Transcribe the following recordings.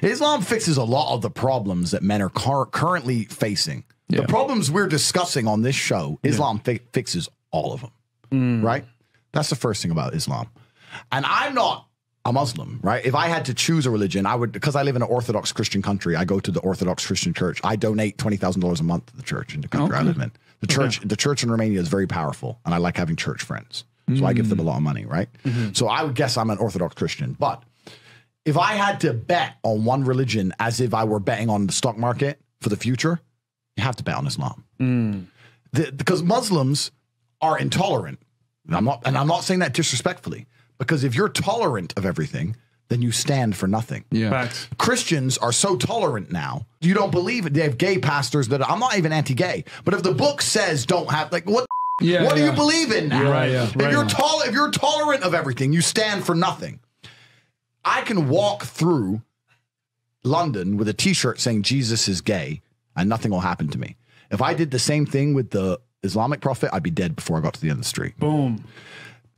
Islam fixes a lot of the problems that men are currently facing. The problems we're discussing on this show, Islam fixes all of them, right? That's the first thing about Islam. And I'm not a Muslim, right? If I had to choose a religion, I would, because I live in an Orthodox Christian country, I go to the Orthodox Christian church. I donate $20,000 a month to the church in the country I live in. The church in Romania is very powerful, and I like having church friends. So I give them a lot of money, right? So I would guess I'm an Orthodox Christian. But if I had to bet on one religion as if I were betting on the stock market for the future, you have to bet on Islam. Because Muslims are intolerant. And I'm not saying that disrespectfully, because if you're tolerant of everything, then you stand for nothing. Facts. Christians are so tolerant now. You don't believe it. They have gay pastors that I'm not even anti-gay, but if the book says don't have, like, what do you believe in now? If you're tolerant of everything, you stand for nothing. I can walk through London with a t-shirt saying Jesus is gay and nothing will happen to me. If I did the same thing with the Islamic prophet, I'd be dead before I got to the end of the street. Boom.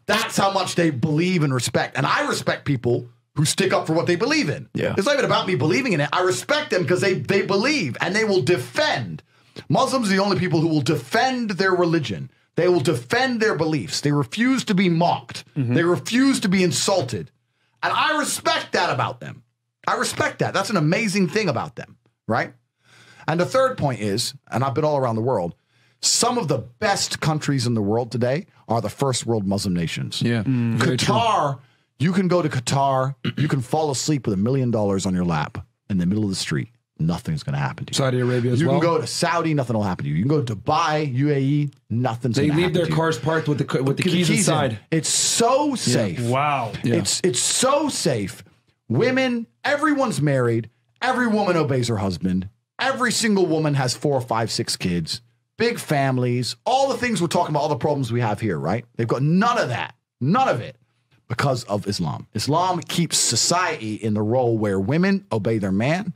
That's how much they believe and respect. And I respect people who stick up for what they believe in. It's not even about me believing in it. I respect them because they believe and they will defend. Muslims are the only people who will defend their religion. They will defend their beliefs. They refuse to be mocked. They refuse to be insulted. And I respect that about them. I respect that. That's an amazing thing about them, right? And the third point is, and I've been all around the world, some of the best countries in the world today are the first world Muslim nations. Qatar, you can go to Qatar, you can fall asleep with $1 million on your lap in the middle of the street. Nothing's going to happen to you. Saudi Arabia as well. You can go to Saudi, nothing will happen to you. You can go to Dubai, UAE, nothing's going to happen to you. They leave their cars parked with the keys inside. It's so safe. Wow. It's so safe. Women, everyone's married. Every woman obeys her husband. Every single woman has 4, 5, 6 kids. Big families. All the things we're talking about, all the problems we have here, right? They've got none of that. None of it. Because of Islam. Islam keeps society in the role where women obey their man.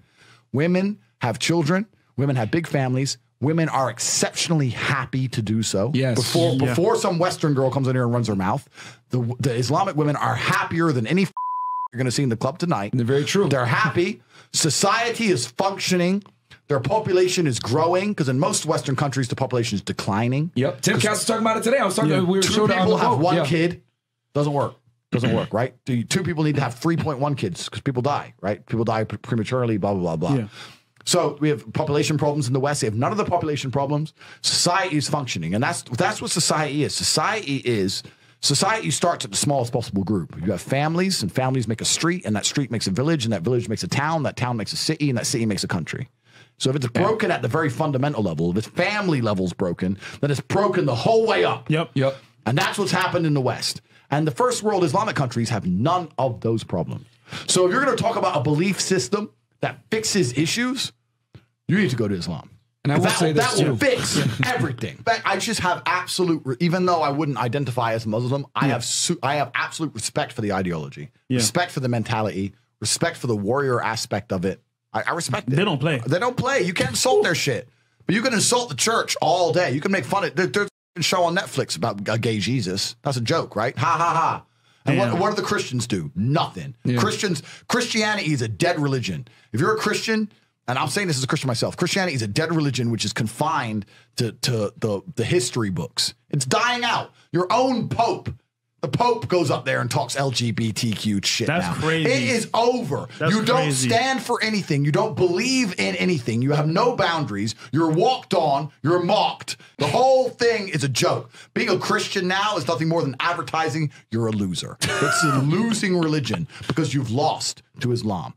Women have children. Women have big families. Women are exceptionally happy to do so. Before some Western girl comes in here and runs her mouth, the Islamic women are happier than any you're going to see in the club tonight. They're very true. They're happy. Society is functioning. Their population is growing because in most Western countries, the population is declining. Tim Cass was talking about it today. I was talking. We were two people have one kid. Doesn't work. Doesn't work, right? 2 people need to have 3.1 kids because people die, right? People die prematurely, blah, blah, blah, blah. So we have population problems in the West. They have none of the population problems. Society is functioning. And that's what society is. Society starts at the smallest possible group. You have families, and families make a street, and that street makes a village, and that village makes a town, that town makes a city, and that city makes a country. So if it's broken at the very fundamental level, if its family level's broken, then it's broken the whole way up. Yep. And that's what's happened in the West. And the first world Islamic countries have none of those problems. So if you're going to talk about a belief system that fixes issues, you need to go to Islam. And I will say this that will fix everything. I just have absolute, even though I wouldn't identify as Muslim, I have absolute respect for the ideology, respect for the mentality, respect for the warrior aspect of it. I respect it. They don't play. They don't play. You can't insult their shit. But you can insult the church all day. You can make fun of it. There's a show on Netflix about a gay Jesus. That's a joke, right? Ha, ha, ha. And what do the Christians do? Nothing. Christianity is a dead religion. If you're a Christian, and I'm saying this as a Christian myself, Christianity is a dead religion which is confined to the history books. It's dying out. Your own Pope. The Pope goes up there and talks LGBTQ shit now. That's crazy. It is over. You don't stand for anything. You don't believe in anything. You have no boundaries. You're walked on. You're mocked. The whole thing is a joke. Being a Christian now is nothing more than advertising. You're a loser. It's a losing religion because you've lost to Islam.